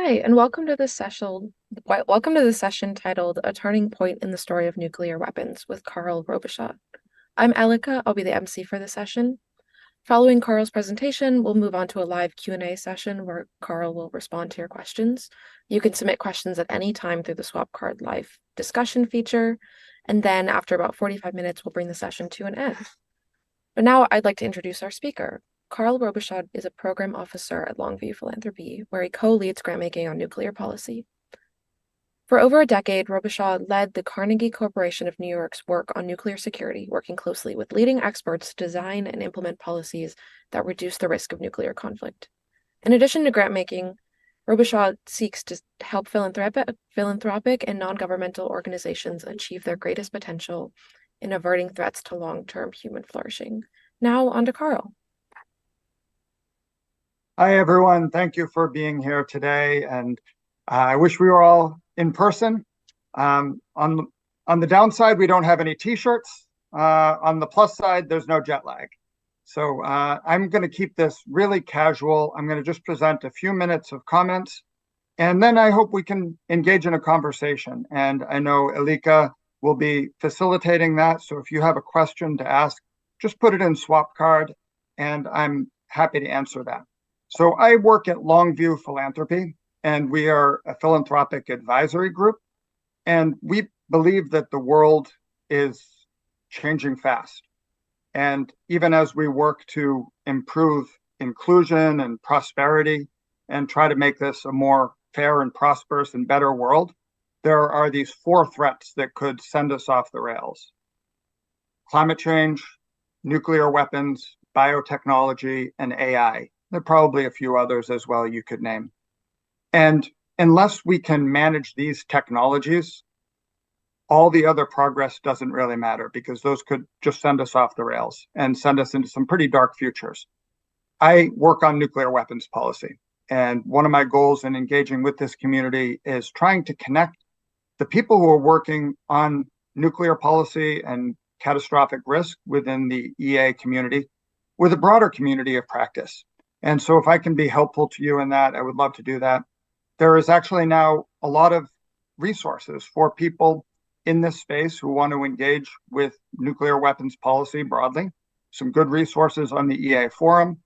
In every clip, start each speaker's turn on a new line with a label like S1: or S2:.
S1: Hi, and welcome to this session titled A Turning Point in the Story of Nuclear Weapons with Carl Robichaud. I'm Elika, I'll be the MC for the session. Following Carl's presentation, we'll move on to a live Q&A session where Carl will respond to your questions. You can submit questions at any time through the Swap Card live discussion feature, and then after about 45 minutes, we'll bring the session to an end. But now I'd like to introduce our speaker. Carl Robichaud is a program officer at Longview Philanthropy, where he co-leads grant-making on nuclear policy. For over a decade, Robichaud led the Carnegie Corporation of New York's work on nuclear security, working closely with leading experts to design and implement policies that reduce the risk of nuclear conflict. In addition to grant-making, Robichaud seeks to help philanthropic and non-governmental organizations achieve their greatest potential in averting threats to long-term human flourishing. Now, on to Carl.
S2: Hi, everyone. Thank you for being here today. And I wish we were all in person. On the downside, we don't have any T-shirts. On the plus side, there's no jet lag. So I'm going to keep this really casual. I'm going to just present a few minutes of comments, and then I hope we can engage in a conversation. And I know Elika will be facilitating that. So if you have a question to ask, just put it in Swap Card, and I'm happy to answer that. So I work at Longview Philanthropy, and we are a philanthropic advisory group. And we believe that the world is changing fast. And even as we work to improve inclusion and prosperity and try to make this a more fair and prosperous and better world, there are these four threats that could send us off the rails: climate change, nuclear weapons, biotechnology, and AI. There are probably a few others as well you could name. And unless we can manage these technologies, all the other progress doesn't really matter, because those could just send us off the rails and send us into some pretty dark futures. I work on nuclear weapons policy, and one of my goals in engaging with this community is trying to connect the people who are working on nuclear policy and catastrophic risk within the EA community with a broader community of practice. And so if I can be helpful to you in that, I would love to do that. There is actually now a lot of resources for people in this space who want to engage with nuclear weapons policy broadly. Some good resources on the EA forum.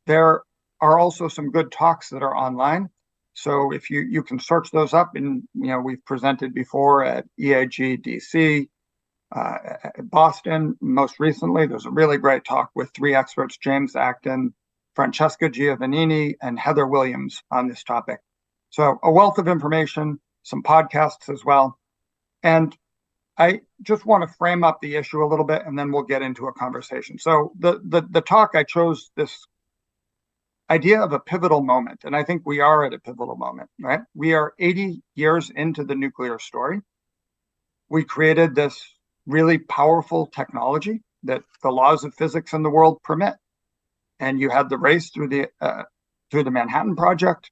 S2: There are also some good talks that are online. So if you can search those up, and we've presented before at EAGDC, Boston. Most recently, there's a really great talk with three experts: James Acton, Francesca Giovannini, and Heather Williams on this topic. So a wealth of information, some podcasts as well. And I just want to frame up the issue a little bit, and then we'll get into a conversation. So the talk, I chose this idea of a pivotal moment, and I think we are at a pivotal moment, right? We are 80 years into the nuclear story. We created this really powerful technology that the laws of physics in the world permit. And you had the race through the Manhattan Project.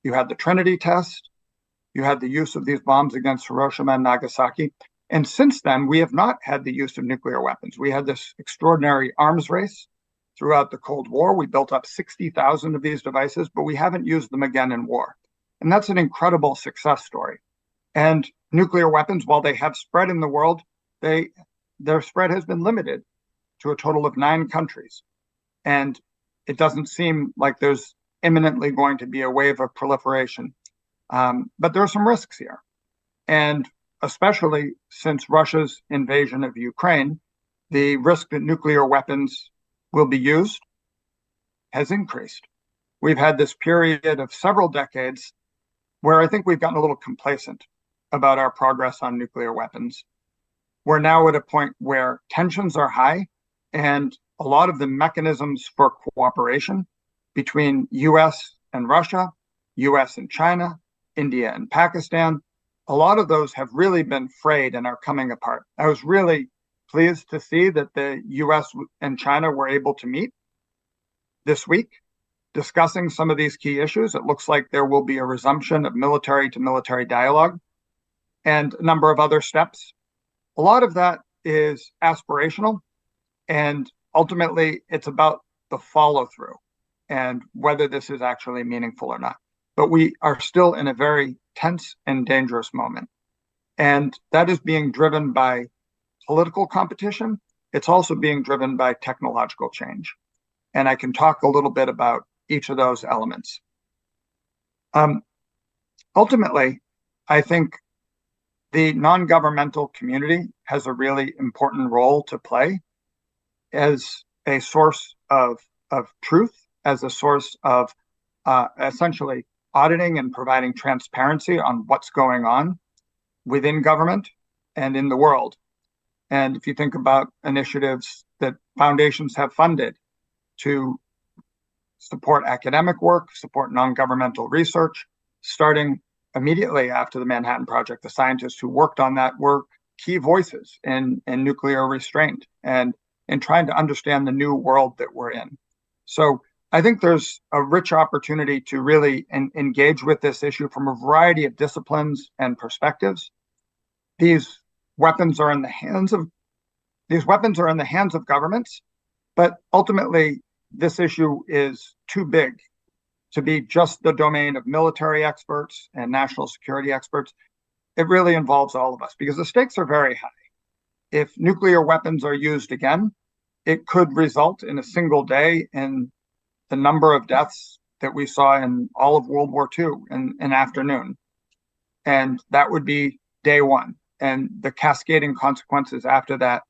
S2: You had the Trinity test. You had the use of these bombs against Hiroshima and Nagasaki. And since then, we have not had the use of nuclear weapons. We had this extraordinary arms race throughout the Cold War. We built up 60,000 of these devices, but we haven't used them again in war. And that's an incredible success story. And nuclear weapons, while they have spread in the world, their spread has been limited to a total of 9 countries. And it doesn't seem like there's imminently going to be a wave of proliferation. But there are some risks here. And especially since Russia's invasion of Ukraine, the risk that nuclear weapons will be used has increased. We've had this period of several decades where I think we've gotten a little complacent about our progress on nuclear weapons. We're now at a point where tensions are high, and a lot of the mechanisms for cooperation between US and Russia, US and China, India and Pakistan, a lot of those have really been frayed and are coming apart. I was really pleased to see that the US and China were able to meet this week, discussing some of these key issues. It looks like there will be a resumption of military to military dialogue and a number of other steps. A lot of that is aspirational, and ultimately it's about the follow through and whether this is actually meaningful or not. but we are still in a very tense and dangerous moment. And that is being driven by political competition. It's also being driven by technological change. And I can talk a little bit about each of those elements. Ultimately, I think the non-governmental community has a really important role to play as a source of truth, as a source of essentially auditing and providing transparency on what's going on within government and in the world. And if you think about initiatives that foundations have funded to support academic work, support non-governmental research, starting immediately after the Manhattan Project, the scientists who worked on that were key voices in nuclear restraint and in trying to understand the new world that we're in. So I think there's a rich opportunity to really engage with this issue from a variety of disciplines and perspectives. These weapons are in the hands of governments, but ultimately this issue is too big to be just the domain of military experts and national security experts. It really involves all of us because the stakes are very high. If nuclear weapons are used again, it could result in a single day in the number of deaths that we saw in all of World War II in an afternoon. And that would be day one. And the cascading consequences after that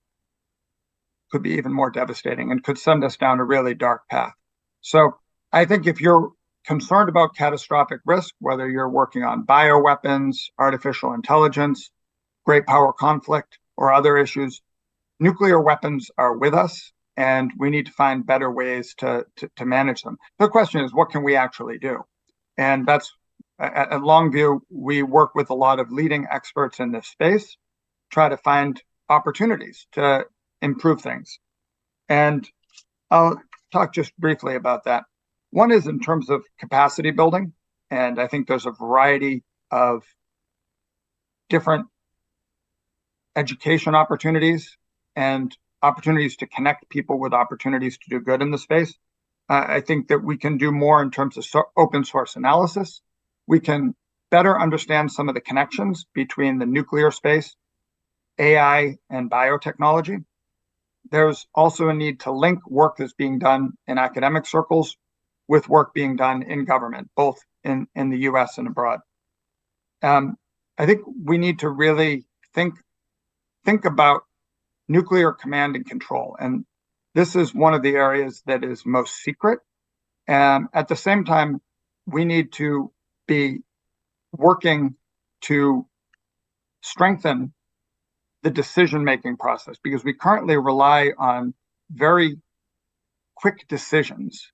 S2: could be even more devastating and could send us down a really dark path. So I think if you're concerned about catastrophic risk, whether you're working on bioweapons, artificial intelligence, great power conflict, or other issues, nuclear weapons are with us, and we need to find better ways to manage them. The question is, what can we actually do? And that's, at Longview, we work with a lot of leading experts in this space, try to find opportunities to improve things. And I'll talk just briefly about that. One is in terms of capacity building, and I think there's a variety of different education opportunities and opportunities to connect people with opportunities to do good in the space. I think that we can do more in terms of open source analysis. We can better understand some of the connections between the nuclear space, AI, and biotechnology. There's also a need to link work that's being done in academic circles with work being done in government, both in the US and abroad. I think we need to really think about nuclear command and control. And this is one of the areas that is most secret. And at the same time, we need to be working to strengthen the decision-making process because we currently rely on very quick decisions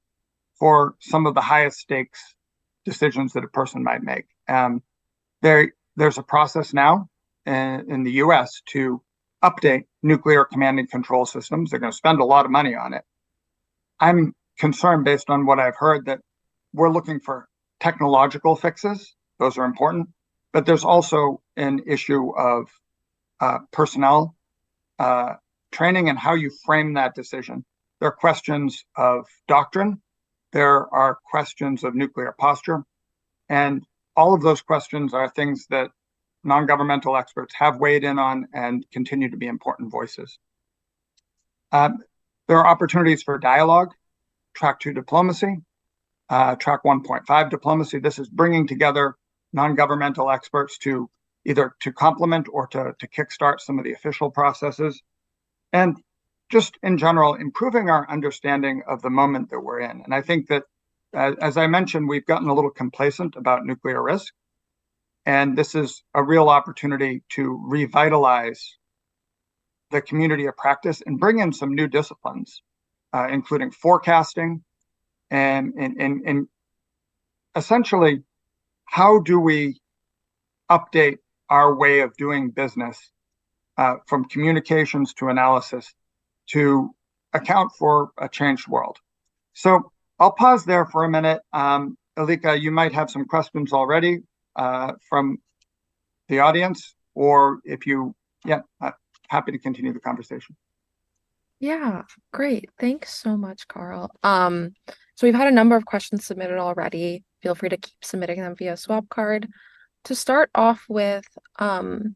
S2: for some of the highest stakes decisions that a person might make. There's a process now in the US to update nuclear command and control systems. They're going to spend a lot of money on it. I'm concerned based on what I've heard that we're looking for technological fixes. Those are important, but there's also an issue of personnel training and how you frame that decision. There are questions of doctrine. There are questions of nuclear posture. And all of those questions are things that non-governmental experts have weighed in on and continue to be important voices. There are opportunities for dialogue, track 2 diplomacy, track 1.5 diplomacy. This is bringing together non-governmental experts to either to complement or to kickstart some of the official processes. And just in general, improving our understanding of the moment that we're in. And I think that, as I mentioned, we've gotten a little complacent about nuclear risk. And this is a real opportunity to revitalize the community of practice and bring in some new disciplines, including forecasting and essentially, how do we update our way of doing business from communications to analysis to account for a changed world. So I'll pause there for a minute. Alika, you might have some questions already from the audience, or if you, happy to continue the conversation.
S1: Yeah, great. Thanks so much, Carl. So we've had a number of questions submitted already. Feel free to keep submitting them via swap card. To start off with, so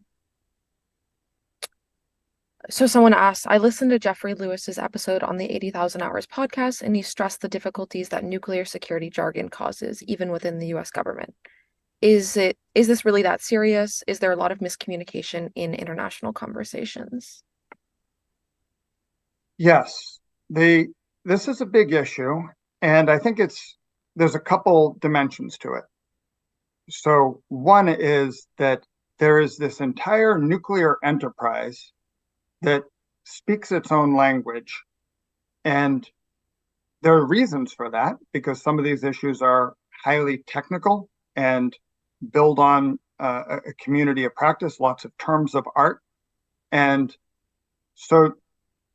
S1: someone asked, I listened to Jeffrey Lewis's episode on the 80,000 Hours podcast, and he stressed the difficulties that nuclear security jargon causes, even within the US government. Is this really that serious? Is there a lot of miscommunication in international conversations?
S2: Yes, this is a big issue, and I think there's a couple dimensions to it. So one is that there is this entire nuclear enterprise that speaks its own language, and there are reasons for that because some of these issues are highly technical and build on a community of practice, lots of terms of art, and so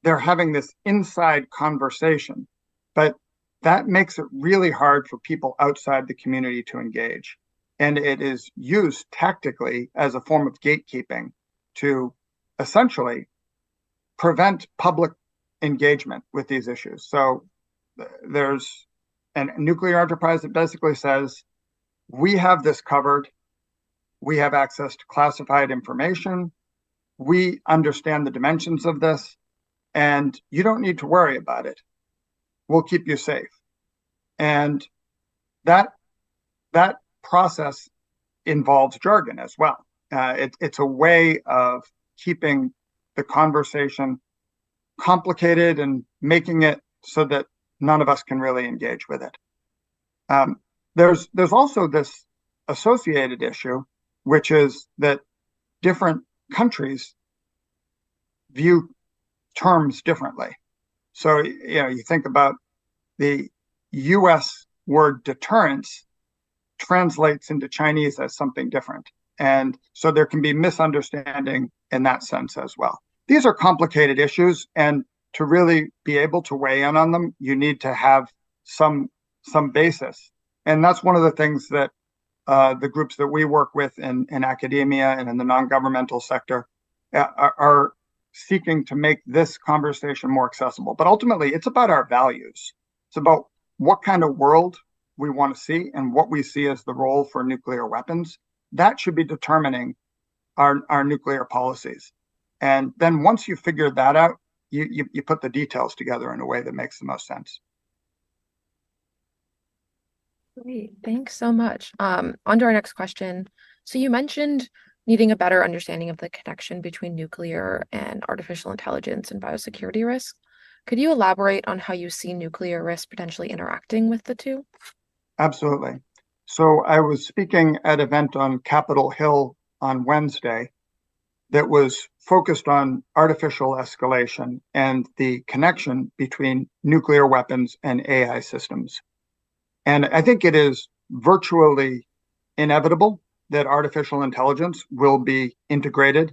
S2: they're having this inside conversation, but that makes it really hard for people outside the community to engage. And it is used tactically as a form of gatekeeping to essentially prevent public engagement with these issues. So there's a nuclear enterprise that basically says, we have this covered. We have access to classified information. We understand the dimensions of this, and you don't need to worry about it. We'll keep you safe. And that that process involves jargon as well. It's a way of keeping the conversation complicated and making it so that none of us can really engage with it. There's also this associated issue, which is that different countries view terms differently. So, you think about the US word deterrence translates into Chinese as something different. And so there can be misunderstanding in that sense as well. These are complicated issues, and to really be able to weigh in on them, you need to have some basis. And that's one of the things that the groups that we work with in academia and in the non-governmental sector are seeking to make this conversation more accessible. But ultimately, it's about our values. It's about what kind of world we want to see and what we see as the role for nuclear weapons. That should be determining our nuclear policies. And then once you figure that out, you put the details together in a way that makes the most sense.
S1: Great, thanks so much. On to our next question. So you mentioned needing a better understanding of the connection between nuclear and artificial intelligence and biosecurity risks. Could you elaborate on how you see nuclear risk potentially interacting with the two?
S2: Absolutely. So I was speaking at an event on Capitol Hill on Wednesday that was focused on artificial escalation and the connection between nuclear weapons and AI systems. And I think it is virtually inevitable that artificial intelligence will be integrated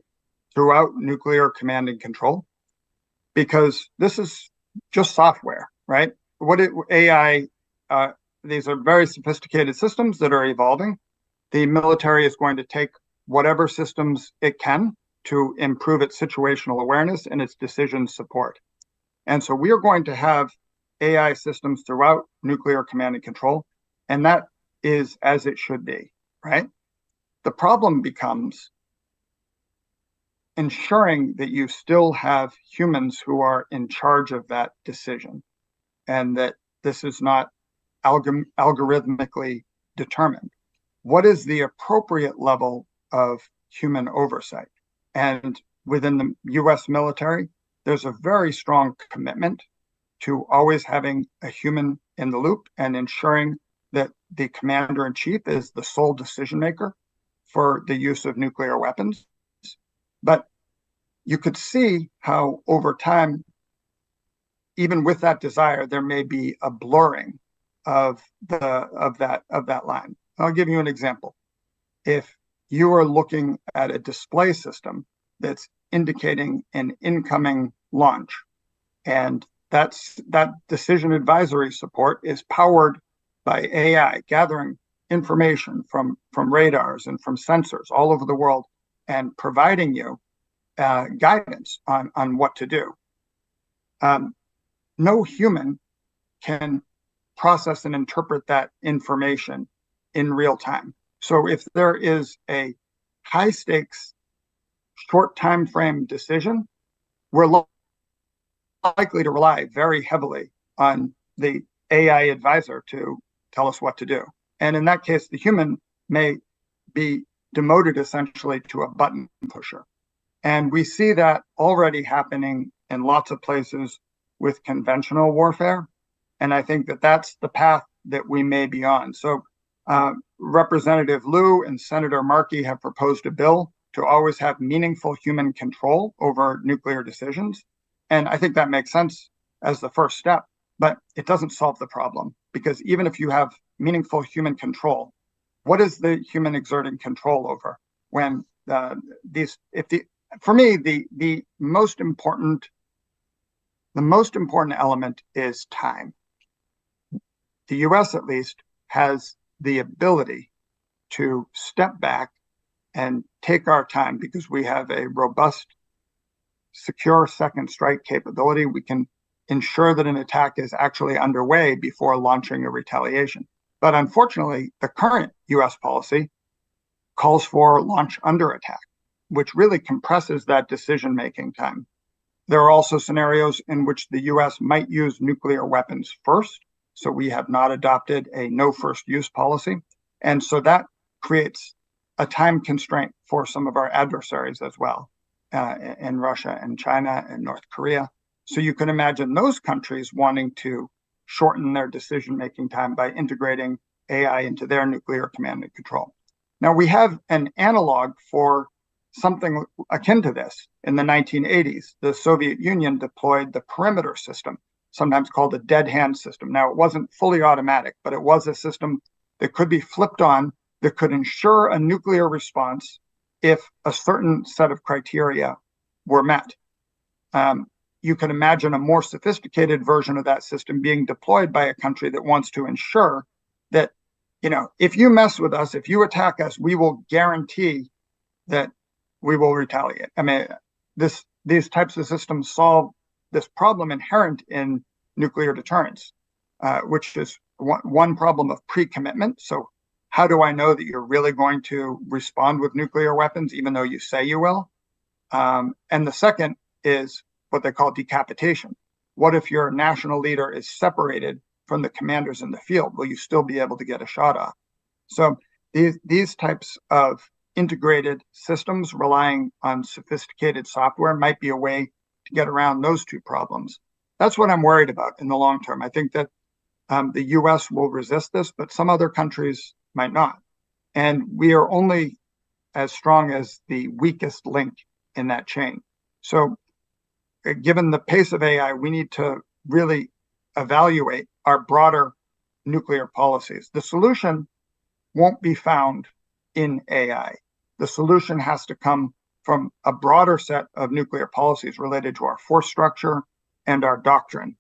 S2: throughout nuclear command and control, because this is just software, right? AI, these are very sophisticated systems that are evolving. The military is going to take whatever systems it can to improve its situational awareness and its decision support. And so we are going to have AI systems throughout nuclear command and control, and that is as it should be, right? The problem becomes ensuring that you still have humans who are in charge of that decision, and that this is not algorithmically determined. What is the appropriate level of human oversight? And within the US military, there's a very strong commitment to always having a human in the loop and ensuring that the commander in chief is the sole decision maker for the use of nuclear weapons. But you could see how over time, even with that desire, there may be a blurring of that line. I'll give you an example. If you are looking at a display system that's indicating an incoming launch, and that decision advisory support is powered by AI, gathering information from radars and from sensors all over the world and providing you guidance on what to do. no human can process and interpret that information in real time. So if there is a high stakes, short time frame decision, we're likely to rely very heavily on the AI advisor to tell us what to do. And in that case, the human may be demoted essentially to a button pusher. And we see that already happening in lots of places with conventional warfare. And I think that that's the path that we may be on. So Representative Liu and Senator Markey have proposed a bill to always have meaningful human control over nuclear decisions. And I think that makes sense as the first step, but it doesn't solve the problem, because even if you have meaningful human control, what is the human exerting control over when for me, the most important element is time. The US, at least, has the ability to step back and take our time because we have a robust, secure second strike capability. We can ensure that an attack is actually underway before launching a retaliation. But unfortunately, the current US policy calls for launch under attack, which really compresses that decision-making time. There are also scenarios in which the US might use nuclear weapons first. So we have not adopted a no first use policy. And so that creates a time constraint for some of our adversaries as well, in Russia and China and North Korea. So you can imagine those countries wanting to shorten their decision-making time by integrating AI into their nuclear command and control. Now, we have an analog for something akin to this. In the 1980s, the Soviet Union deployed the perimeter system, sometimes called the dead hand system. Now, it wasn't fully automatic, but it was a system that could be flipped on, that could ensure a nuclear response if a certain set of criteria were met. You can imagine a more sophisticated version of that system being deployed by a country that wants to ensure that, if you mess with us, if you attack us, we will guarantee that we will retaliate. I mean, these types of systems solve this problem inherent in nuclear deterrence, which is one problem of pre-commitment. So how do I know that you're really going to respond with nuclear weapons, even though you say you will? And the second is what they call decapitation. What if your national leader is separated from the commanders in the field? Will you still be able to get a shot off? So these types of integrated systems relying on sophisticated software might be a way to get around those two problems. That's what I'm worried about in the long term. I think that the US will resist this, but some other countries might not. And we are only as strong as the weakest link in that chain. So given the pace of AI, we need to really evaluate our broader nuclear policies. The solution won't be found in AI. The solution has to come from a broader set of nuclear policies related to our force structure and our doctrine.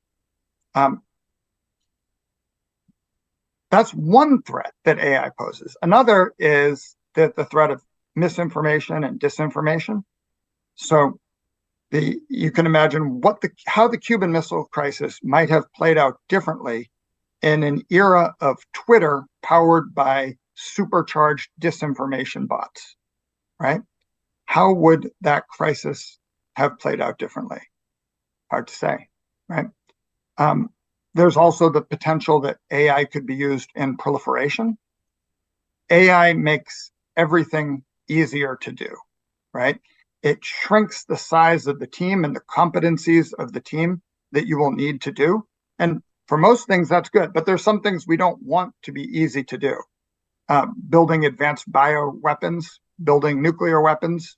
S2: That's one threat that AI poses. Another is the threat of misinformation and disinformation. So you can imagine how the Cuban Missile Crisis might have played out differently in an era of Twitter powered by supercharged disinformation bots, right? How would that crisis have played out differently? Hard to say, right? There's also the potential that AI could be used in proliferation. AI makes everything easier to do, right? It shrinks the size of the team and the competencies of the team that you will need to do. And for most things, that's good. But there's some things we don't want to be easy to do. Building advanced bioweapons, building nuclear weapons.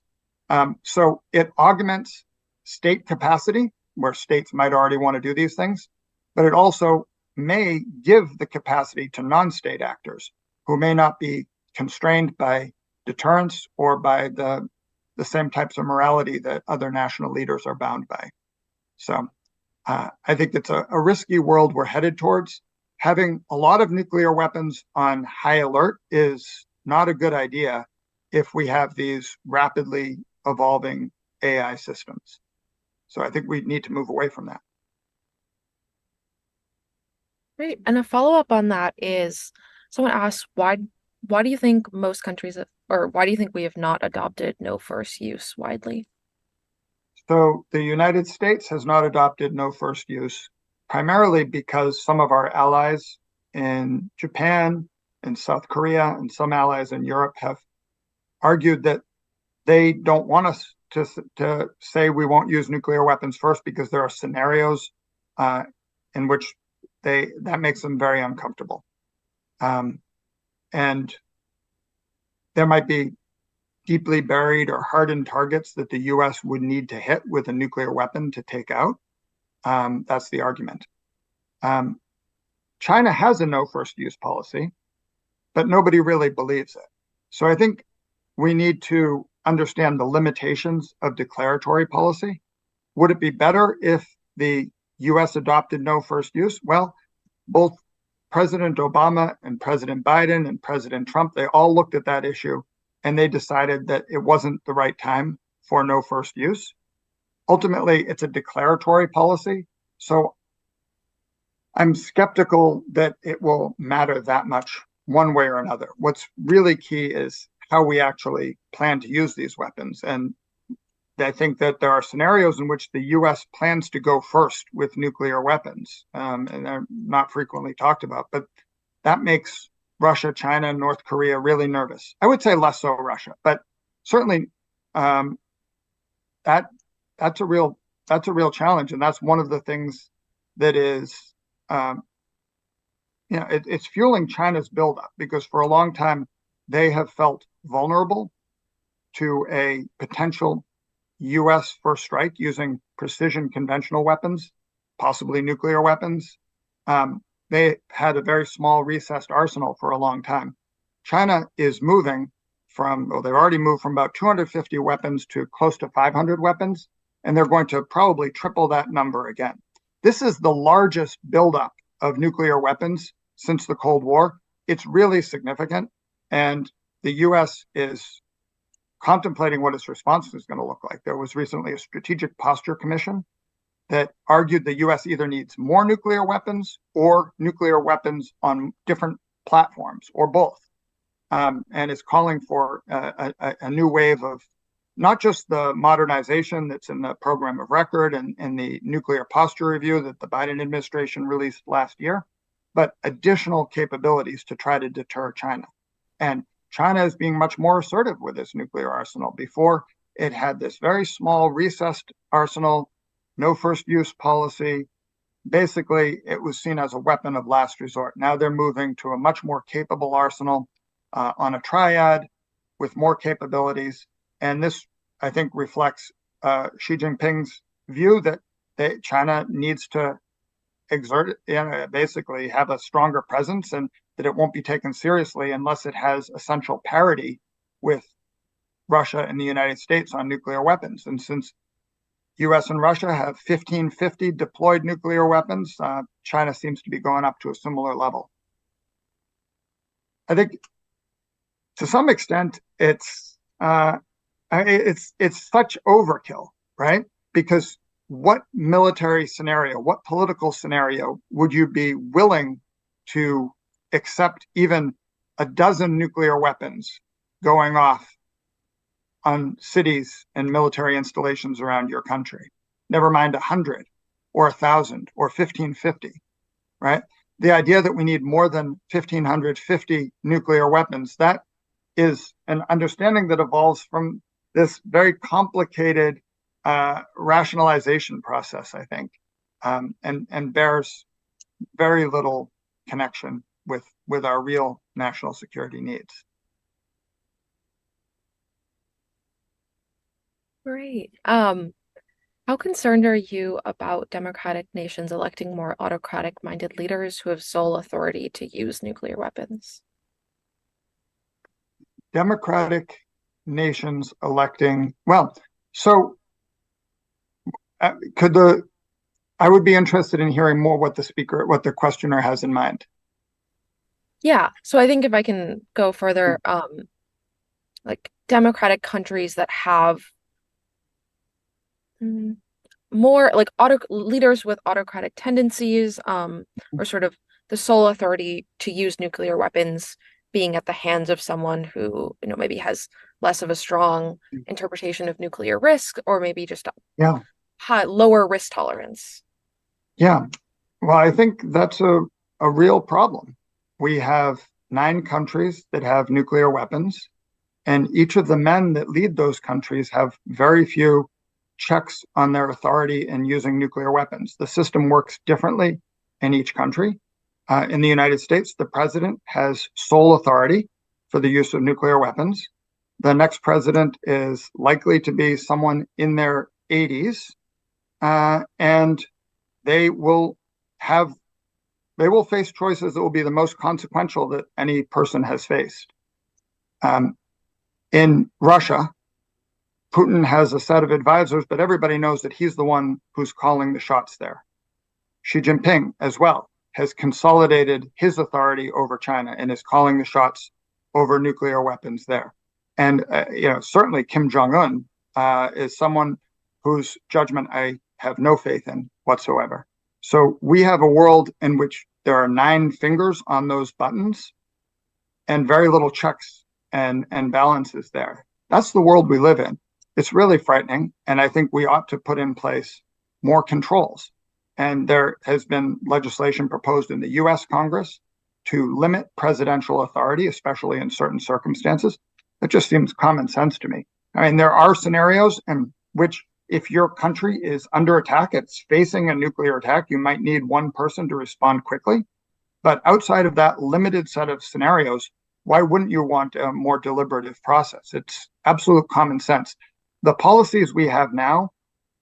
S2: So it augments state capacity, where states might already want to do these things. But it also may give the capacity to non-state actors who may not be constrained by deterrence or by the same types of morality that other national leaders are bound by. So I think it's a risky world we're headed towards. Having a lot of nuclear weapons on high alert is not a good idea if we have these rapidly evolving AI systems. So I think we need to move away from that.
S1: Right. And a follow-up on that is someone asked why do you think most countries or why do you think we have not adopted no first use widely?
S2: So the United States has not adopted no first use, primarily because some of our allies in Japan and South Korea and some allies in Europe have argued that they don't want us to say we won't use nuclear weapons first because there are scenarios uh, in which that makes them very uncomfortable. Um, and there might be deeply buried or hardened targets that the US would need to hit with a nuclear weapon to take out. That's the argument. Um, China has a no first use policy, but nobody really believes it. So I think we need to understand the limitations of declaratory policy. Would it be better if the US adopted no first use? Well, both President Obama and President Biden and President Trump, they all looked at that issue and they decided that it wasn't the right time for no first use. Ultimately, it's a declaratory policy. So I'm skeptical that it will matter that much one way or another. What's really key is how we actually plan to use these weapons. And I think that there are scenarios in which the US plans to go first with nuclear weapons, and they're not frequently talked about, but that makes Russia, China, and North Korea really nervous. I would say less so Russia, but certainly um, that that's a real challenge, and that's one of the things that is um, it's fueling China's buildup because for a long time they have felt vulnerable to a potential US first strike using precision conventional weapons, possibly nuclear weapons. They had a very small recessed arsenal for a long time. China is moving they've already moved from about 250 weapons to close to 500 weapons, and they're going to probably triple that number again. This is the largest buildup of nuclear weapons since the Cold War. It's really significant, and the US is contemplating what its response is going to look like. There was recently a strategic posture commission that argued the US either needs more nuclear weapons or nuclear weapons on different platforms or both. And is calling for a new wave of not just the modernization that's in the program of record and the nuclear posture review that the Biden administration released last year, but additional capabilities to try to deter China. And China is being much more assertive with its nuclear arsenal. Before, it had this very small recessed arsenal, no first use policy. Basically, it was seen as a weapon of last resort. Now they're moving to a much more capable arsenal on a triad with more capabilities. And this, I think, reflects Xi Jinping's view that China needs to basically have a stronger presence and that it won't be taken seriously unless it has essential parity with Russia and the United States on nuclear weapons. And since US and Russia have 1550 deployed nuclear weapons, China seems to be going up to a similar level. I think to some extent it's such overkill, right? Because what military scenario, what political scenario would you be willing to accept even a dozen nuclear weapons going off on cities and military installations around your country? Never mind 100 or 1,000 or 1,550, right? The idea that we need more than 1,550 nuclear weapons, that is an understanding that evolves from this very complicated rationalization process, I think, and bears very little connection with our real national security needs.
S1: Great. How concerned are you about democratic nations electing more autocratic-minded leaders who have sole authority to use nuclear weapons?
S2: Democratic nations electing, well, so could the I would be interested in hearing more what the questioner has in mind.
S1: Yeah, so I think if I can go further, like democratic countries that have more like auto leaders with autocratic tendencies, or sort of the sole authority to use nuclear weapons being at the hands of someone who, maybe has less of a strong interpretation of nuclear risk, or maybe just
S2: Yeah.
S1: lower risk tolerance.
S2: Yeah. Well, I think that's a real problem. We have 9 countries that have nuclear weapons, and each of the men that lead those countries have very few checks on their authority in using nuclear weapons. The system works differently in each country. In the United States, the president has sole authority for the use of nuclear weapons. The next president is likely to be someone in their 80s, and they will have they will face choices that will be the most consequential that any person has faced. In Russia, Putin has a set of advisors, but everybody knows that he's the one who's calling the shots there. Xi Jinping, as well, has consolidated his authority over China and is calling the shots over nuclear weapons there. And certainly Kim Jong-un is someone whose judgment I have no faith in whatsoever. So we have a world in which there are 9 fingers on those buttons and very little checks and balances there. That's the world we live in. It's really frightening, and I think we ought to put in place more controls. And there has been legislation proposed in the US Congress to limit presidential authority, especially in certain circumstances. It just seems common sense to me. I mean, there are scenarios in which if your country is under attack, it's facing a nuclear attack, you might need one person to respond quickly. But outside of that limited set of scenarios, why wouldn't you want a more deliberative process? It's absolute common sense. The policies we have now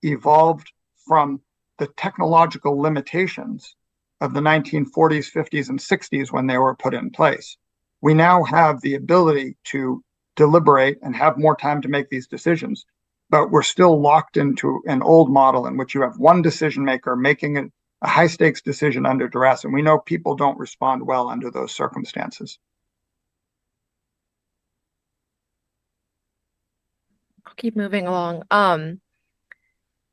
S2: evolved from the technological limitations of the 1940s, 50s, and 60s when they were put in place. We now have the ability to deliberate and have more time to make these decisions, but we're still locked into an old model in which you have one decision maker making a high stakes decision under duress. And we know people don't respond well under those circumstances.
S1: I'll keep moving along.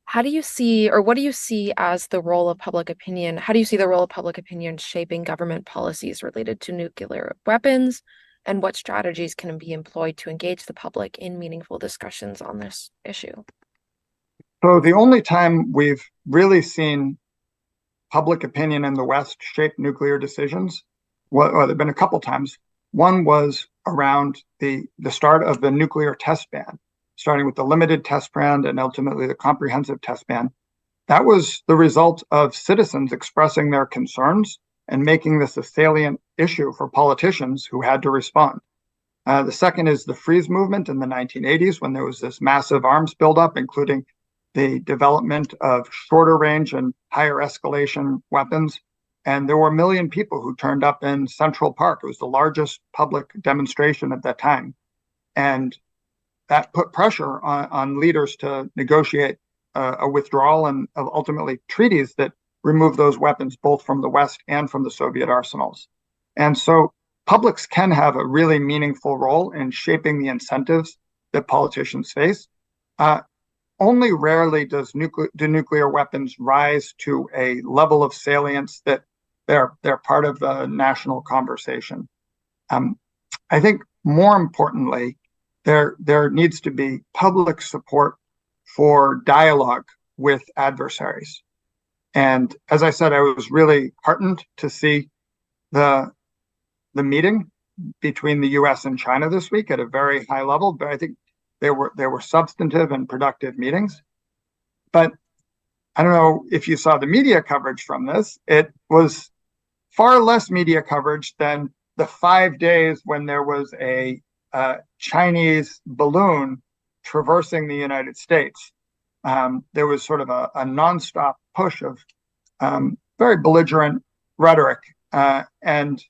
S1: How do you see, or what do you see as the role of public opinion? How do you see the role of public opinion shaping government policies related to nuclear weapons? And what strategies can be employed to engage the public in meaningful discussions on this issue?
S2: So the only time we've really seen public opinion in the West shape nuclear decisions, well, there have been a couple times. One was around the start of the nuclear test ban, starting with the limited test ban and ultimately the comprehensive test ban. That was the result of citizens expressing their concerns and making this a salient issue for politicians who had to respond. The second is the freeze movement in the 1980s, when there was this massive arms buildup, including the development of shorter range and higher escalation weapons. And there were 1 million people who turned up in Central Park. It was the largest public demonstration at that time. And that put pressure on leaders to negotiate a withdrawal and ultimately treaties that remove those weapons both from the West and from the Soviet arsenals. And so publics can have a really meaningful role in shaping the incentives that politicians face. Only rarely do nuclear weapons rise to a level of salience that they're part of the national conversation. I think more importantly, there needs to be public support for dialogue with adversaries. And as I said, I was really heartened to see the meeting between the US and China this week at a very high level, but I think there were substantive and productive meetings. But I don't know if you saw the media coverage from this. It was far less media coverage than the 5 days when there was a Chinese balloon traversing the United States. There was sort of a nonstop push of very belligerent rhetoric, and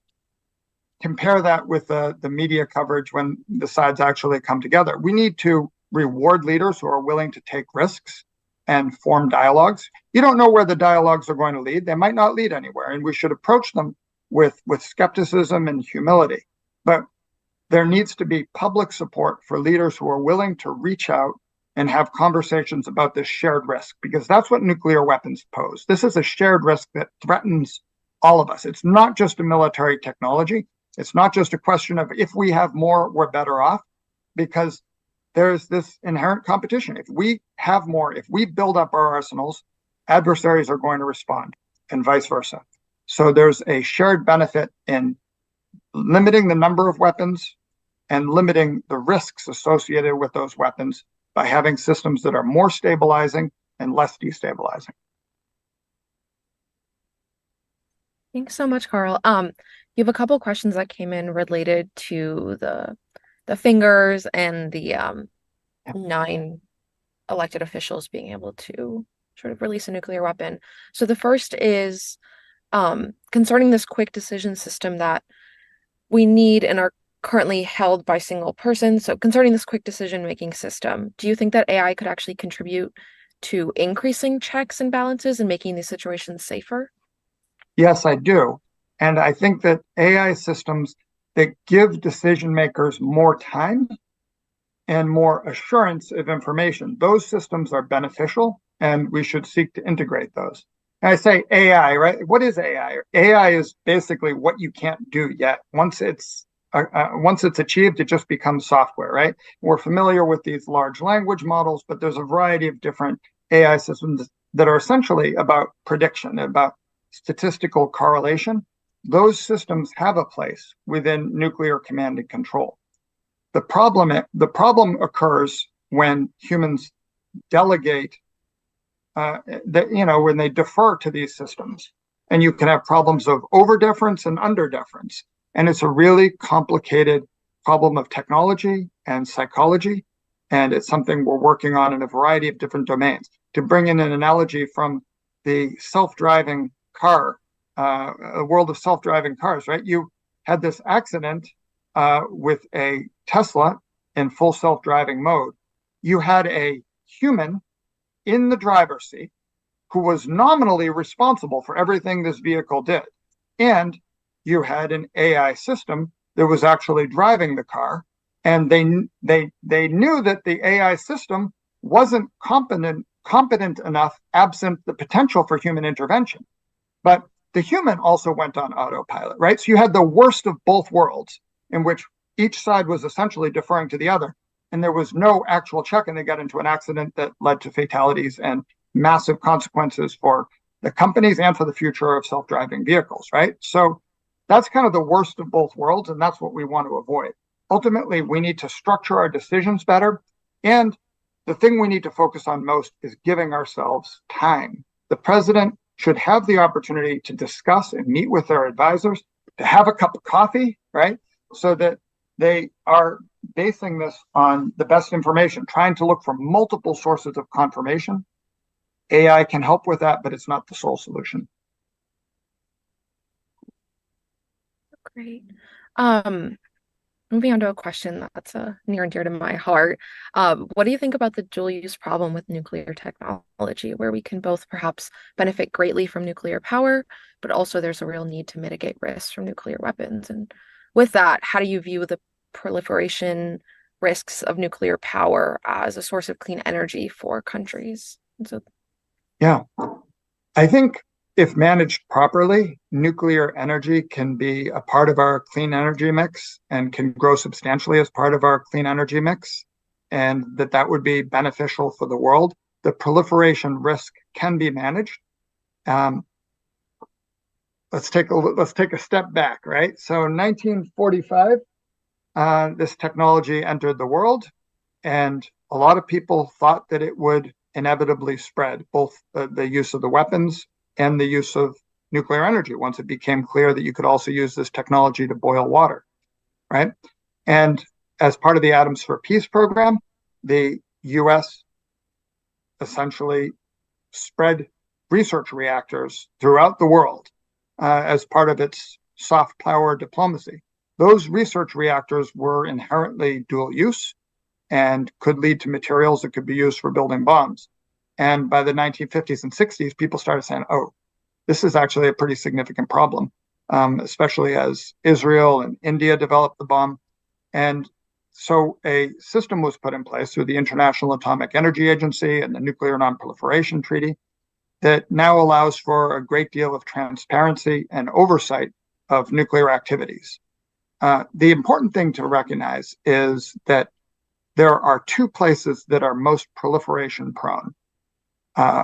S2: compare that with the media coverage when the sides actually come together. We need to reward leaders who are willing to take risks and form dialogues. You don't know where the dialogues are going to lead. They might not lead anywhere, and we should approach them with skepticism and humility. But there needs to be public support for leaders who are willing to reach out and have conversations about this shared risk, because that's what nuclear weapons pose. This is a shared risk that threatens all of us. It's not just a military technology. It's not just a question of if we have more, we're better off, because there's this inherent competition. If we have more, if we build up our arsenals, adversaries are going to respond, and vice versa. So there's a shared benefit in limiting the number of weapons and limiting the risks associated with those weapons by having systems that are more stabilizing and less destabilizing.
S1: Thanks so much, Carl. You have a couple questions that came in related to the fingers and the 9 elected officials being able to sort of release a nuclear weapon. So the first is concerning this quick decision system that we need and are currently held by single persons. So concerning this quick decision-making system, do you think that AI could actually contribute to increasing checks and balances and making these situations safer?
S2: Yes, I do. And I think that AI systems that give decision makers more time and more assurance of information, those systems are beneficial, and we should seek to integrate those. And I say AI, right? What is AI? AI is basically what you can't do yet. Once it's achieved, it just becomes software, right? We're familiar with these large language models, but there's a variety of different AI systems that are essentially about prediction, about statistical correlation. Those systems have a place within nuclear command and control. The problem occurs when humans delegate, when they defer to these systems, and you can have problems of over deference and under deference. And it's a really complicated problem of technology and psychology, and it's something we're working on in a variety of different domains. To bring in an analogy from the self-driving car, a world of self-driving cars, right? You had this accident with a Tesla in full self-driving mode. You had a human in the driver's seat who was nominally responsible for everything this vehicle did. And you had an AI system that was actually driving the car. And they knew that the AI system wasn't competent enough, absent the potential for human intervention. But the human also went on autopilot, right? So you had the worst of both worlds, in which each side was essentially deferring to the other. And there was no actual check, and they got into an accident that led to fatalities and massive consequences for the companies and for the future of self-driving vehicles, right? So that's kind of the worst of both worlds, and that's what we want to avoid. Ultimately, we need to structure our decisions better, and the thing we need to focus on most is giving ourselves time. The president should have the opportunity to discuss and meet with their advisors, to have a cup of coffee, right? So that they are basing this on the best information, trying to look for multiple sources of confirmation. AI can help with that, but it's not the sole solution.
S1: Great. Moving on to a question that's near and dear to my heart. What do you think about the dual use problem with nuclear technology, where we can both perhaps benefit greatly from nuclear power, but also there's a real need to mitigate risks from nuclear weapons? And with that, how do you view the proliferation risks of nuclear power as a source of clean energy for countries?
S2: Yeah, I think if managed properly, nuclear energy can be a part of our clean energy mix and can grow substantially as part of our clean energy mix, and that would be beneficial for the world. The proliferation risk can be managed. Let's take a step back, right? So in 1945, this technology entered the world, and a lot of people thought that it would inevitably spread, both the use of the weapons and the use of nuclear energy, once it became clear that you could also use this technology to boil water, right? And as part of the Atoms for Peace program, the US essentially spread research reactors throughout the world as part of its soft power diplomacy. Those research reactors were inherently dual use and could lead to materials that could be used for building bombs. And by the 1950s and 60s, people started saying, oh, this is actually a pretty significant problem, especially as Israel and India developed the bomb. And so a system was put in place through the International Atomic Energy Agency and the Nuclear Non-Proliferation Treaty that now allows for a great deal of transparency and oversight of nuclear activities. The important thing to recognize is that there are two places that are most proliferation prone.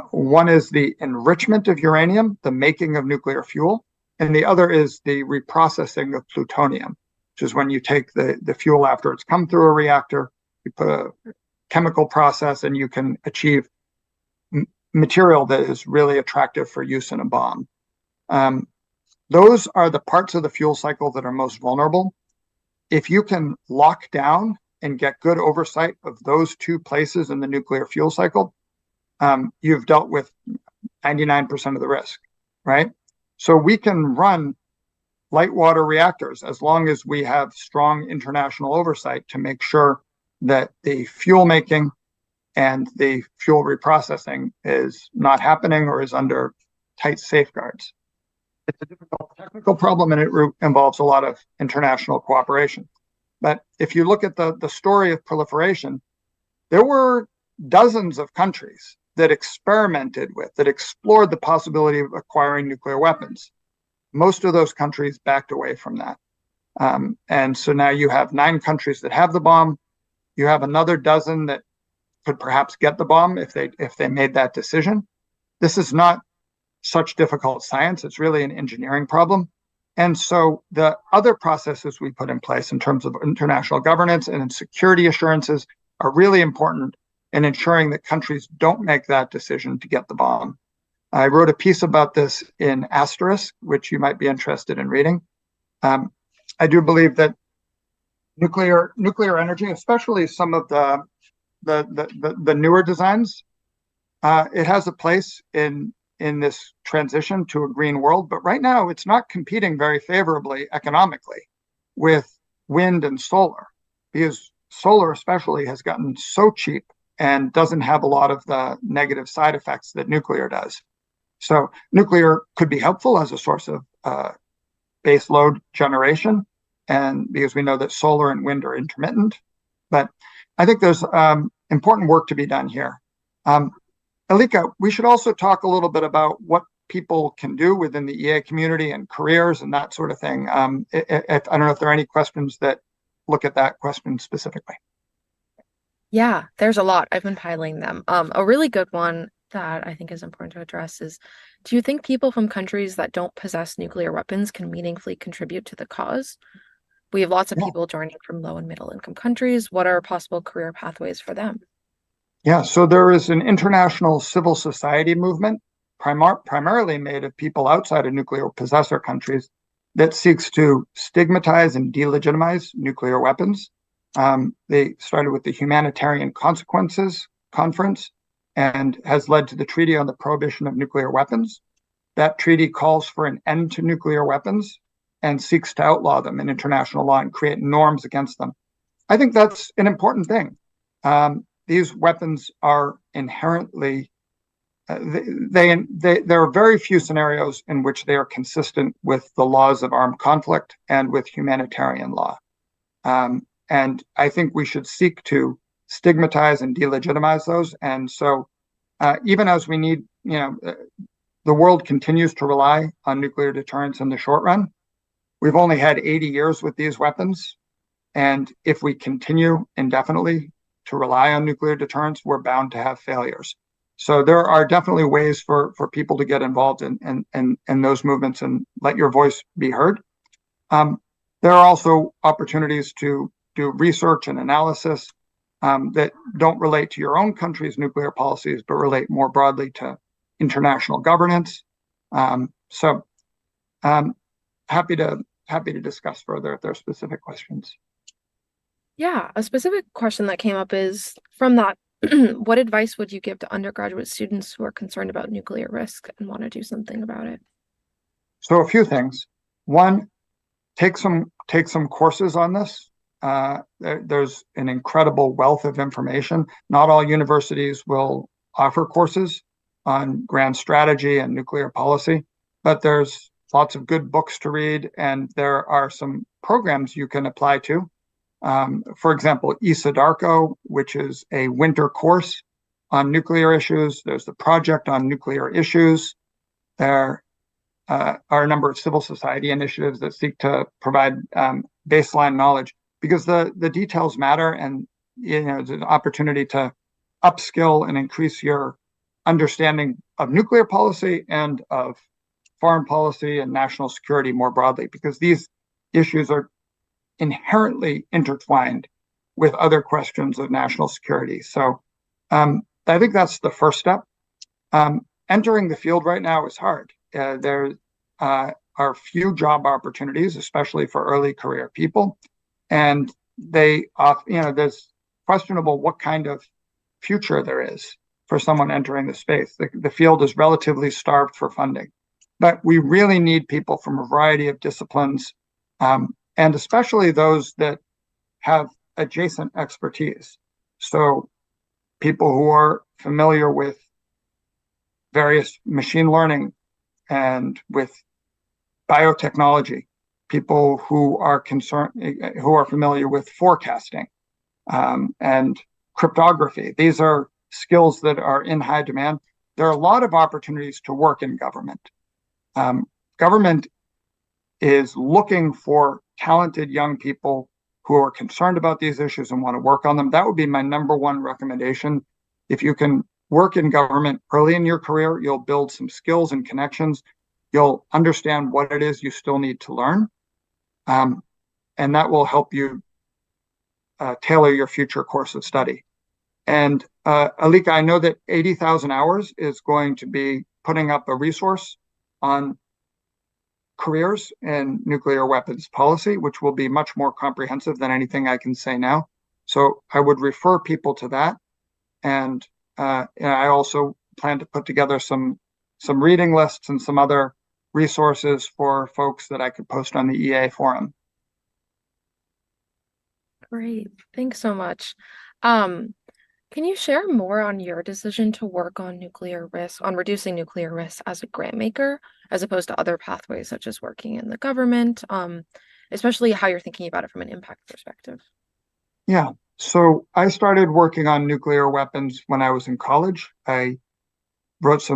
S2: One is the enrichment of uranium, the making of nuclear fuel, and the other is the reprocessing of plutonium, which is when you take the fuel after it's come through a reactor, you put a chemical process, and you can achieve material that is really attractive for use in a bomb. Those are the parts of the fuel cycle that are most vulnerable. If you can lock down and get good oversight of those two places in the nuclear fuel cycle, you've dealt with 99% of the risk, right? So we can run light water reactors as long as we have strong international oversight to make sure that the fuel making and the fuel reprocessing is not happening or is under tight safeguards. It's a difficult technical problem, and it involves a lot of international cooperation. But if you look at the story of proliferation, there were dozens of countries that experimented with, that explored the possibility of acquiring nuclear weapons. Most of those countries backed away from that. And so now you have 9 countries that have the bomb. You have another dozen that could perhaps get the bomb if they made that decision. This is not such difficult science. It's really an engineering problem. And so the other processes we put in place in terms of international governance and security assurances are really important in ensuring that countries don't make that decision to get the bomb. I wrote a piece about this in Asterisk, which you might be interested in reading. I do believe that nuclear energy, especially some of the newer designs, it has a place in this transition to a green world, but right now it's not competing very favorably economically with wind and solar, because solar especially has gotten so cheap and doesn't have a lot of the negative side effects that nuclear does. So nuclear could be helpful as a source of base load generation, and because we know that solar and wind are intermittent. But I think there's important work to be done here. Alika, we should also talk a little bit about what people can do within the EA community and careers and that sort of thing. I don't know if there are any questions that look at that question specifically.
S1: Yeah, there's a lot. I've been piling them. A really good one that I think is important to address is, do you think people from countries that don't possess nuclear weapons can meaningfully contribute to the cause? We have lots of people joining from low and middle income countries. What are possible career pathways for them?
S2: Yeah, so there is an international civil society movement, primarily made of people outside of nuclear possessor countries, that seeks to stigmatize and delegitimize nuclear weapons. They started with the Humanitarian Consequences Conference and has led to the Treaty on the Prohibition of Nuclear Weapons. That treaty calls for an end to nuclear weapons and seeks to outlaw them in international law and create norms against them. I think that's an important thing. These weapons are inherently, there are very few scenarios in which they are consistent with the laws of armed conflict and with humanitarian law. And I think we should seek to stigmatize and delegitimize those. And so even as we need, the world continues to rely on nuclear deterrence in the short run. We've only had 80 years with these weapons. And if we continue indefinitely to rely on nuclear deterrence, we're bound to have failures. So there are definitely ways for people to get involved in those movements and let your voice be heard. There are also opportunities to do research and analysis that don't relate to your own country's nuclear policies, but relate more broadly to international governance. So happy to discuss further if there are specific questions.
S1: Yeah, a specific question that came up is, from that, what advice would you give to undergraduate students who are concerned about nuclear risk and want to do something about it?
S2: So a few things. One, take some courses on this. There's an incredible wealth of information. Not all universities will offer courses on grand strategy and nuclear policy, but there's lots of good books to read, and there are some programs you can apply to. For example, ESADARCO, which is a winter course on nuclear issues. There's the Project on Nuclear Issues. There are a number of civil society initiatives that seek to provide baseline knowledge, because the details matter, and there's an opportunity to upskill and increase your understanding of nuclear policy and of foreign policy and national security more broadly, because these issues are inherently intertwined with other questions of national security. So I think that's the first step. Entering the field right now is hard. There are few job opportunities, especially for early career people, and there's questionable what kind of future there is for someone entering the space. The field is relatively starved for funding, but we really need people from a variety of disciplines, and especially those that have adjacent expertise. So people who are familiar with various machine learning and with biotechnology, people who are familiar with forecasting and cryptography. These are skills that are in high demand. There are a lot of opportunities to work in government. Government is looking for talented young people who are concerned about these issues and want to work on them. That would be my number one recommendation. If you can work in government early in your career, you'll build some skills and connections. You'll understand what it is you still need to learn. And that will help you tailor your future course of study. And Alika, I know that 80,000 Hours is going to be putting up a resource on careers in nuclear weapons policy, which will be much more comprehensive than anything I can say now. So I would refer people to that. And I also plan to put together some reading lists and some other resources for folks that I could post on the EA forum.
S1: Great. Thanks so much. Can you share more on your decision to work on reducing nuclear risk as a grant maker, as opposed to other pathways such as working in the government, especially how you're thinking about it from an impact perspective?
S2: Yeah. So I started working on nuclear weapons when I was in college. I wrote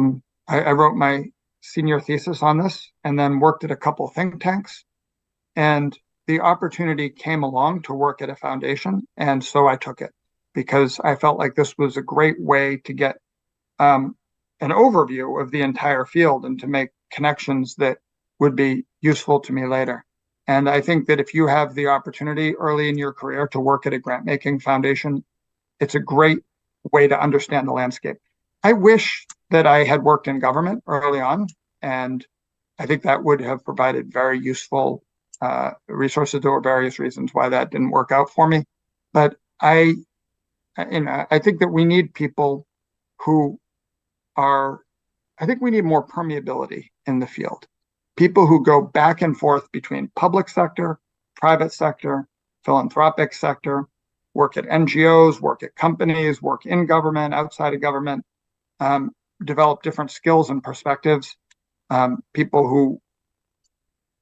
S2: my senior thesis on this and then worked at a couple think tanks. And the opportunity came along to work at a foundation. And so I took it because I felt like this was a great way to get an overview of the entire field and to make connections that would be useful to me later. And I think that if you have the opportunity early in your career to work at a grant-making foundation, it's a great way to understand the landscape. I wish that I had worked in government early on, and I think that would have provided very useful resources. There were various reasons why that didn't work out for me. But I think that we need people I think we need more permeability in the field. People who go back and forth between public sector, private sector, philanthropic sector, work at NGOs, work at companies, work in government, outside of government, develop different skills and perspectives, people who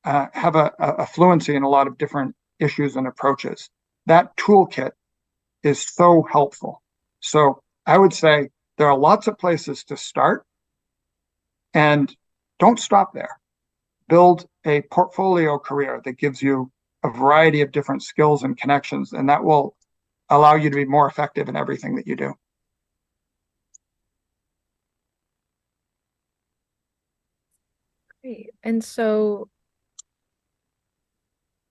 S2: have a fluency in a lot of different issues and approaches. That toolkit is so helpful. So I would say there are lots of places to start, and don't stop there. Build a portfolio career that gives you a variety of different skills and connections, and that will allow you to be more effective in everything that you do.
S1: Great. And so,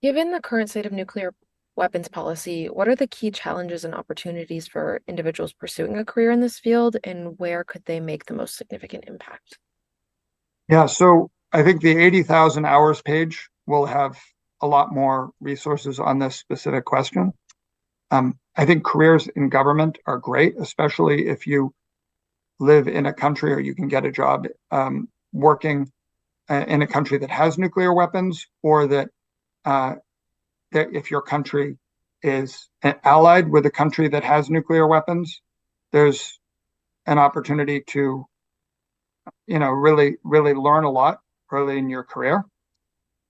S1: given the current state of nuclear weapons policy, what are the key challenges and opportunities for individuals pursuing a career in this field, and where could they make the most significant impact?
S2: Yeah, so I think the 80,000 Hours page will have a lot more resources on this specific question. I think careers in government are great, especially if you live in a country or you can get a job working in a country that has nuclear weapons, or that if your country is allied with a country that has nuclear weapons, there's an opportunity to really learn a lot early in your career.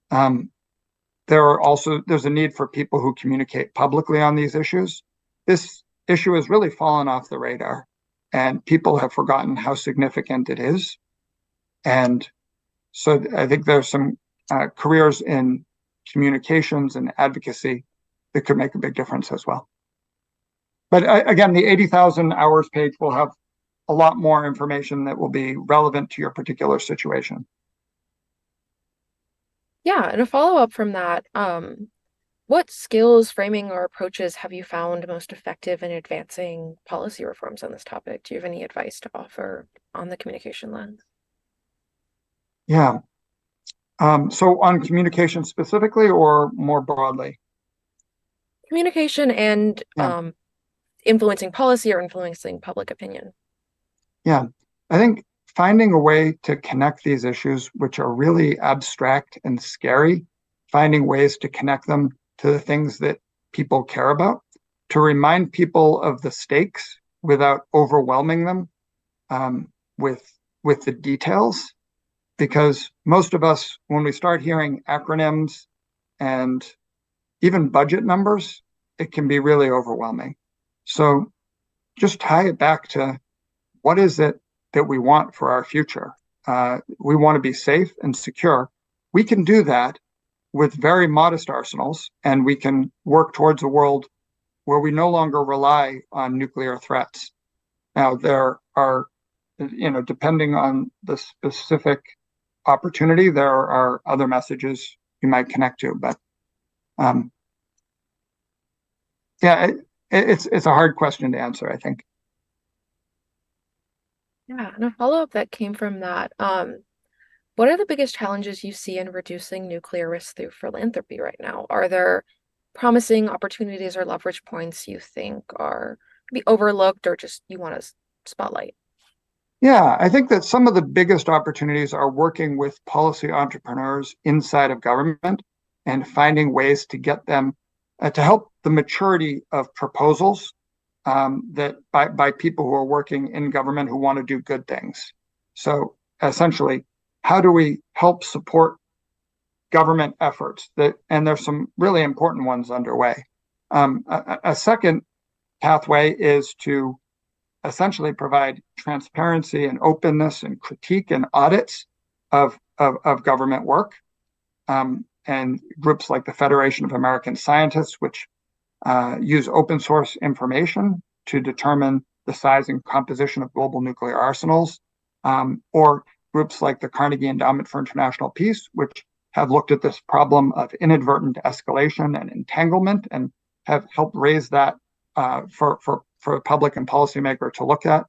S2: There's a need for people who communicate publicly on these issues. This issue has really fallen off the radar, and people have forgotten how significant it is. And so I think there's some careers in communications and advocacy that could make a big difference as well. But again, the 80,000 hours page will have a lot more information that will be relevant to your particular situation.
S1: Yeah, and a follow-up from that, what skills, framing, or approaches have you found most effective in advancing policy reforms on this topic? Do you have any advice to offer on the communication lens?
S2: Yeah. So on communication specifically or more broadly?
S1: Communication and
S2: Yeah.
S1: influencing policy or influencing public opinion.
S2: Yeah. I think finding a way to connect these issues, which are really abstract and scary, finding ways to connect them to the things that people care about, to remind people of the stakes without overwhelming them with the details. Because most of us, when we start hearing acronyms and even budget numbers, it can be really overwhelming. So just tie it back to what is it that we want for our future? We want to be safe and secure. We can do that with very modest arsenals, and we can work towards a world where we no longer rely on nuclear threats. Now, there are, depending on the specific opportunity, there are other messages you might connect to, but yeah, it's a hard question to answer, I think.
S1: Yeah, and a follow-up that came from that, what are the biggest challenges you see in reducing nuclear risk through philanthropy right now? Are there promising opportunities or leverage points you think are be overlooked or just you want to spotlight?
S2: Yeah, I think that some of the biggest opportunities are working with policy entrepreneurs inside of government and finding ways to get them to help the maturity of proposals that by people who are working in government who want to do good things. So essentially, how do we help support government efforts that, and there's some really important ones underway. A second pathway is to essentially provide transparency and openness and critique and audits of government work. And groups like the Federation of American Scientists, which use open source information to determine the size and composition of global nuclear arsenals, or groups like the Carnegie Endowment for International Peace, which have looked at this problem of inadvertent escalation and entanglement and have helped raise that for a public and policymaker to look at.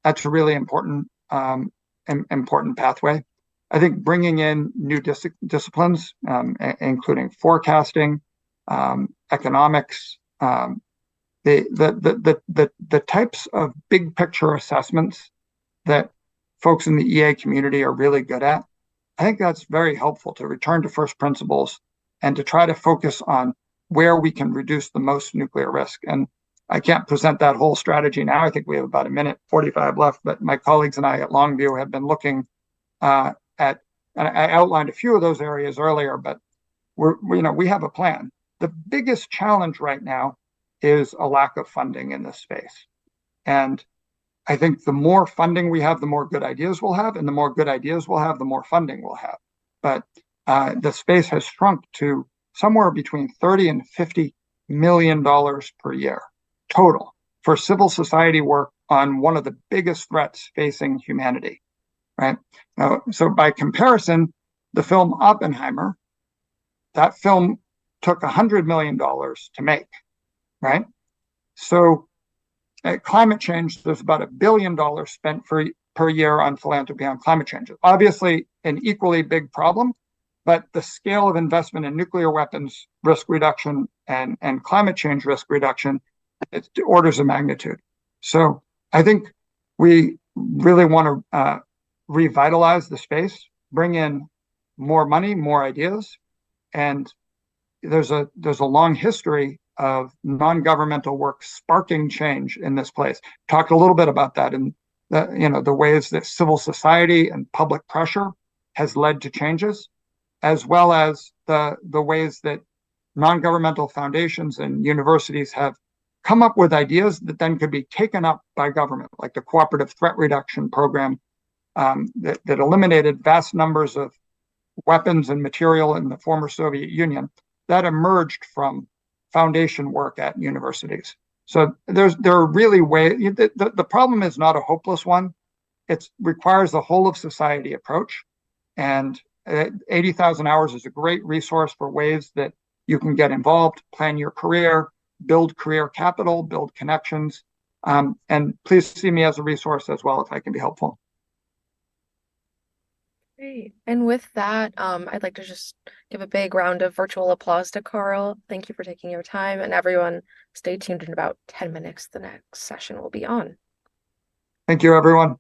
S2: That's a really important pathway. I think bringing in new disciplines, including forecasting, economics, the types of big picture assessments that folks in the EA community are really good at. I think that's very helpful to return to first principles and to try to focus on where we can reduce the most nuclear risk. And I can't present that whole strategy now. I think we have about a minute 45 left, but my colleagues and I at Longview have been looking at, and I outlined a few of those areas earlier, but we have a plan. The biggest challenge right now is a lack of funding in this space. And I think the more funding we have, the more good ideas we'll have, and the more good ideas we'll have, the more funding we'll have. But the space has shrunk to somewhere between $30 and $50 million per year total for civil society work on one of the biggest threats facing humanity, right? So by comparison, the film Oppenheimer, that film took $100 million to make, right? So at climate change, there's about $1 billion spent per year on philanthropy on climate change. Obviously, an equally big problem, but the scale of investment in nuclear weapons risk reduction and climate change risk reduction, it's orders of magnitude. So I think we really want to revitalize the space, bring in more money, more ideas, and there's a long history of non-governmental work sparking change in this place. Talked a little bit about that in the ways that civil society and public pressure has led to changes, as well as the ways that non-governmental foundations and universities have come up with ideas that then could be taken up by government, like the Cooperative Threat Reduction Program that eliminated vast numbers of weapons and material in the former Soviet Union that emerged from foundation work at universities. So there are really ways. The problem is not a hopeless one. It requires a whole of society approach, and 80,000 hours is a great resource for ways that you can get involved, plan your career, build career capital, build connections, and please see me as a resource as well if I can be helpful.
S1: Great. And with that, I'd like to just give a big round of virtual applause to Carl. Thank you for taking your time, and everyone, stay tuned in about 10 minutes. The next session will be on.
S2: Thank you, everyone.